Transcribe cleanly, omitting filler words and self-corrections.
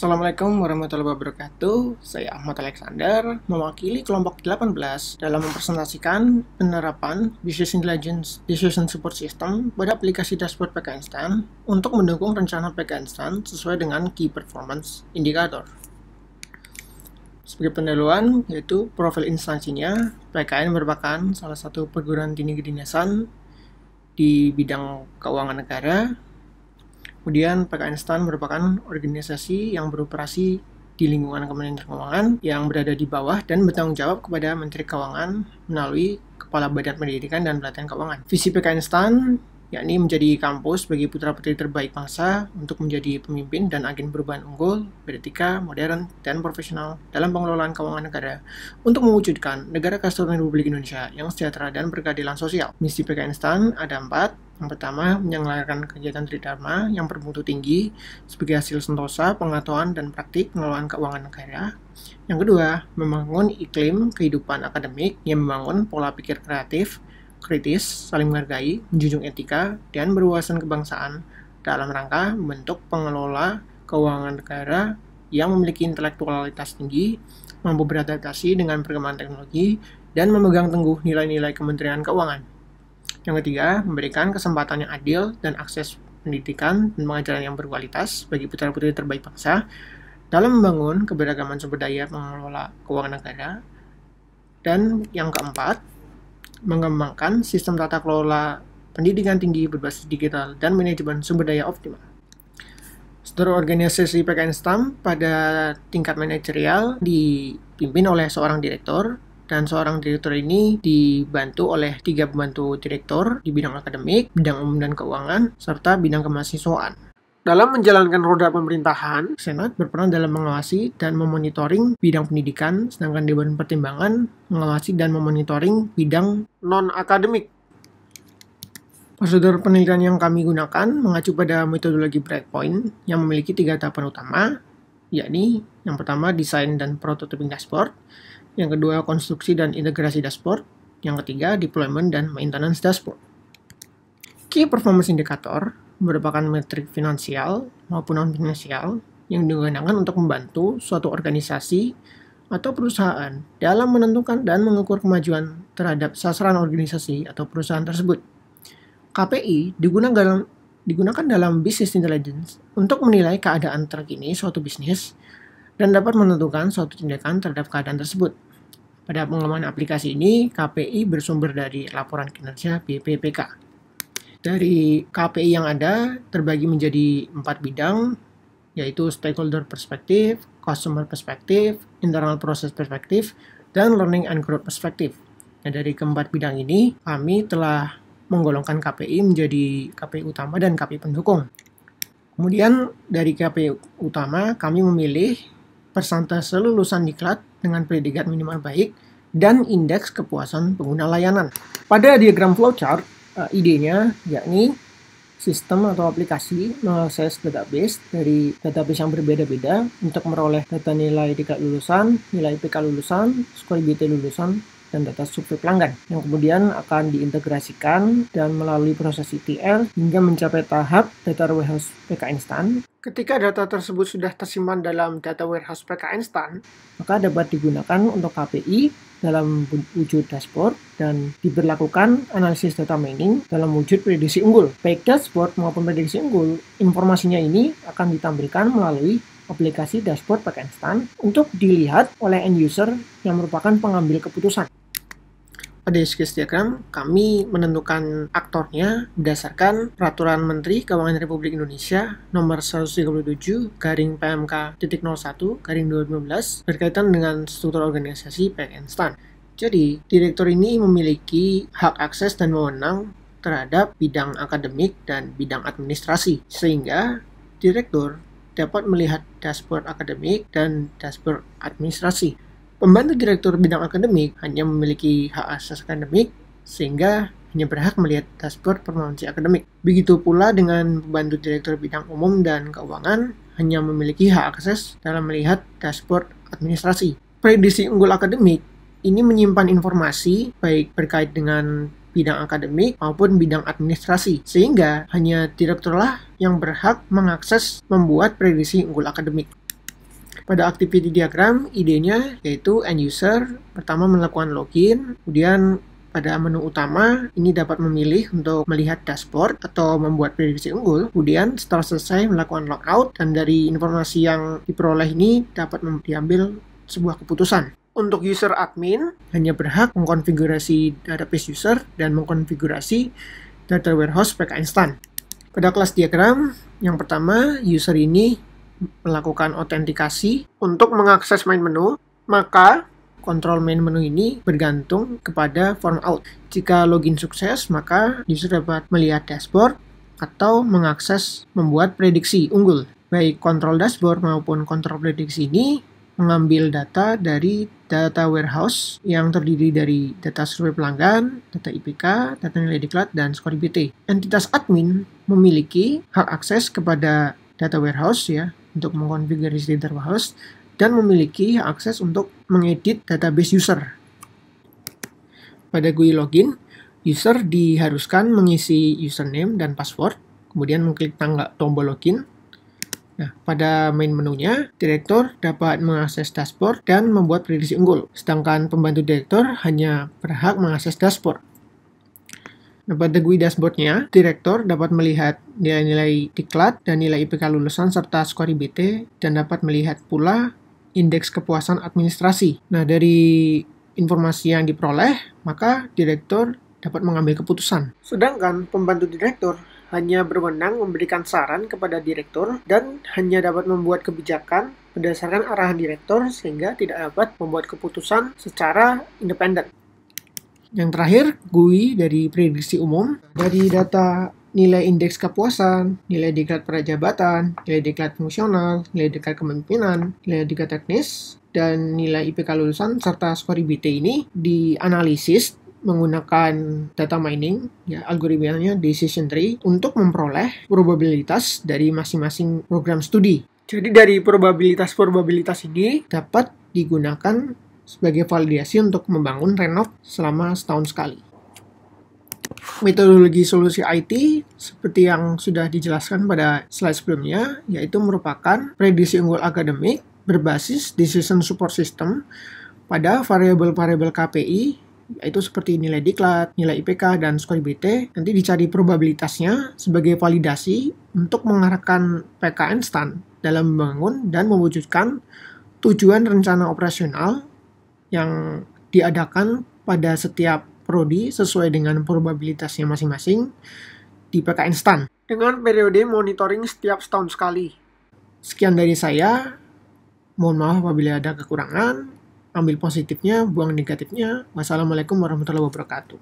Assalamualaikum warahmatullahi wabarakatuh. Saya Ahmad Alexander, mewakili kelompok 18 dalam mempresentasikan penerapan Business Intelligence Decision Support System pada aplikasi dashboard PK Instant untuk mendukung rencana PK Instant sesuai dengan Key Performance Indicator. Sebagai pendahuluan, yaitu profil instansinya, PKN merupakan salah satu perguruan tinggi kedinasan di bidang keuangan negara. Kemudian PK Instant merupakan organisasi yang beroperasi di lingkungan Kementerian Keuangan yang berada di bawah dan bertanggung jawab kepada Menteri Keuangan melalui Kepala Badan Pendidikan dan Pelatihan Keuangan. Visi PK Instant yakni menjadi kampus bagi putra-putri terbaik bangsa untuk menjadi pemimpin dan agen perubahan unggul, beretika, modern, dan profesional dalam pengelolaan keuangan negara untuk mewujudkan negara kesatuan Republik Indonesia yang sejahtera dan berkeadilan sosial. Misi PK Instant ada 4. Yang pertama, menyelenggarakan kegiatan tridharma yang bermutu tinggi sebagai hasil sentosa, pengetahuan, dan praktik pengelolaan keuangan negara. Yang kedua, membangun iklim kehidupan akademik yang membangun pola pikir kreatif, kritis, saling menghargai, menjunjung etika, dan berwawasan kebangsaan dalam rangka membentuk pengelola keuangan negara yang memiliki intelektualitas tinggi, mampu beradaptasi dengan perkembangan teknologi, dan memegang teguh nilai-nilai Kementerian Keuangan. Yang ketiga, memberikan kesempatan yang adil dan akses pendidikan dan pengajaran yang berkualitas bagi putra-putri terbaik bangsa dalam membangun keberagaman sumber daya pengelola keuangan negara. Dan yang keempat, mengembangkan sistem tata kelola pendidikan tinggi berbasis digital dan manajemen sumber daya optimal. Struktur organisasi PK Instant pada tingkat manajerial dipimpin oleh seorang direktur, dan seorang direktur ini dibantu oleh 3 pembantu direktur di bidang akademik, bidang umum dan keuangan, serta bidang kemahasiswaan. Dalam menjalankan roda pemerintahan, Senat berperan dalam mengawasi dan memonitoring bidang pendidikan, sedangkan Dewan Pertimbangan mengawasi dan memonitoring bidang non-akademik. Prosedur penelitian yang kami gunakan mengacu pada metodologi Breakpoint yang memiliki 3 tahapan utama, yakni yang pertama desain dan prototyping dashboard, yang kedua konstruksi dan integrasi dashboard, yang ketiga deployment dan maintenance dashboard. Key Performance Indicator merupakan metrik finansial maupun non-finansial yang digunakan untuk membantu suatu organisasi atau perusahaan dalam menentukan dan mengukur kemajuan terhadap sasaran organisasi atau perusahaan tersebut. KPI digunakan dalam business intelligence untuk menilai keadaan terkini suatu bisnis dan dapat menentukan suatu tindakan terhadap keadaan tersebut. Pada pengembangan aplikasi ini, KPI bersumber dari laporan kinerja BPPK. Dari KPI yang ada terbagi menjadi 4 bidang, yaitu stakeholder perspektif, customer perspektif, internal process perspektif, dan learning and growth perspektif. Nah, dari keempat bidang ini, kami telah menggolongkan KPI menjadi KPI utama dan KPI pendukung. Kemudian dari KPI utama, kami memilih persentase lulusan diklat dengan predikat minimal baik dan indeks kepuasan pengguna layanan. Pada diagram flowchart, idenya yakni sistem atau aplikasi mengakses database dari database yang berbeda-beda untuk meroleh data nilai tingkat lulusan, nilai IPK lulusan, skor IBT lulusan, dan data survei pelanggan yang kemudian akan diintegrasikan dan melalui proses ETL hingga mencapai tahap data warehouse PK Instant. Ketika data tersebut sudah tersimpan dalam data warehouse PK Instant, maka dapat digunakan untuk KPI dalam wujud dashboard dan diberlakukan analisis data mining dalam wujud prediksi unggul. Baik dashboard maupun prediksi unggul, informasinya ini akan ditampilkan melalui aplikasi dashboard PK Instant untuk dilihat oleh end user yang merupakan pengambil keputusan. Pada sketch diagram, kami menentukan aktornya berdasarkan Peraturan Menteri Keuangan Republik Indonesia Nomor 137/PMK.01/2015 berkaitan dengan struktur organisasi PK Instant. Jadi, direktur ini memiliki hak akses dan wewenang terhadap bidang akademik dan bidang administrasi, sehingga direktur dapat melihat dashboard akademik dan dashboard administrasi. Pembantu direktur bidang akademik hanya memiliki hak akses akademik, sehingga hanya berhak melihat dashboard performansi akademik. Begitu pula dengan pembantu direktur bidang umum dan keuangan hanya memiliki hak akses dalam melihat dashboard administrasi. Prediksi unggul akademik ini menyimpan informasi baik berkait dengan bidang akademik maupun bidang administrasi, sehingga hanya direkturlah yang berhak mengakses membuat prediksi unggul akademik. Pada activity diagram, idenya yaitu end user pertama melakukan login, kemudian pada menu utama ini dapat memilih untuk melihat dashboard atau membuat prediksi unggul. Kemudian setelah selesai melakukan logout, dan dari informasi yang diperoleh ini dapat diambil sebuah keputusan. Untuk user admin hanya berhak mengkonfigurasi database user dan mengkonfigurasi data warehouse PK Instant. Pada kelas diagram yang pertama, user ini melakukan autentikasi untuk mengakses main menu, maka kontrol main menu ini bergantung kepada form out. Jika login sukses, maka user dapat melihat dashboard atau mengakses membuat prediksi unggul. Baik kontrol dashboard maupun kontrol prediksi ini mengambil data dari data warehouse yang terdiri dari data survei pelanggan, data IPK, data nilai diklat, dan skor IBT. Entitas admin memiliki hak akses kepada data warehouse ya untuk mengkonfigurasi data warehouse dan memiliki hak akses untuk mengedit database user. Pada GUI login, user diharuskan mengisi username dan password, kemudian mengklik tombol login. Nah, pada main menunya, direktur dapat mengakses dashboard dan membuat prediksi unggul, sedangkan pembantu direktur hanya berhak mengakses dashboard. Nah, pada GUI dashboardnya, direktur dapat melihat nilai-nilai diklat dan nilai IPK lulusan serta skor IBT, dan dapat melihat pula indeks kepuasan administrasi. Nah, dari informasi yang diperoleh, maka direktur dapat mengambil keputusan. Sedangkan pembantu direktur hanya berwenang memberikan saran kepada direktur dan hanya dapat membuat kebijakan berdasarkan arahan direktur sehingga tidak dapat membuat keputusan secara independen. Yang terakhir, GUI dari prediksi umum. Dari data nilai indeks kepuasan, nilai diklat prajabatan, nilai diklat fungsional, nilai diklat kepemimpinan, nilai diklat teknis, dan nilai IPK lulusan serta skor IBT ini dianalisis menggunakan data mining, ya algoritmanya decision tree, untuk memperoleh probabilitas dari masing-masing program studi. Jadi dari probabilitas ini dapat digunakan sebagai validasi untuk membangun renov selama setahun sekali. Metodologi solusi IT seperti yang sudah dijelaskan pada slide sebelumnya, yaitu merupakan prediksi unggul akademik berbasis decision support system pada variabel-variabel KPI, yaitu seperti nilai diklat, nilai IPK, dan skor IBT. Nanti dicari probabilitasnya sebagai validasi untuk mengarahkan PK Instant dalam membangun dan mewujudkan tujuan rencana operasional yang diadakan pada setiap prodi sesuai dengan probabilitasnya masing-masing di PK Instant dengan periode monitoring setiap setahun sekali. Sekian dari saya. Mohon maaf apabila ada kekurangan. Ambil positifnya, buang negatifnya. Wassalamualaikum warahmatullahi wabarakatuh.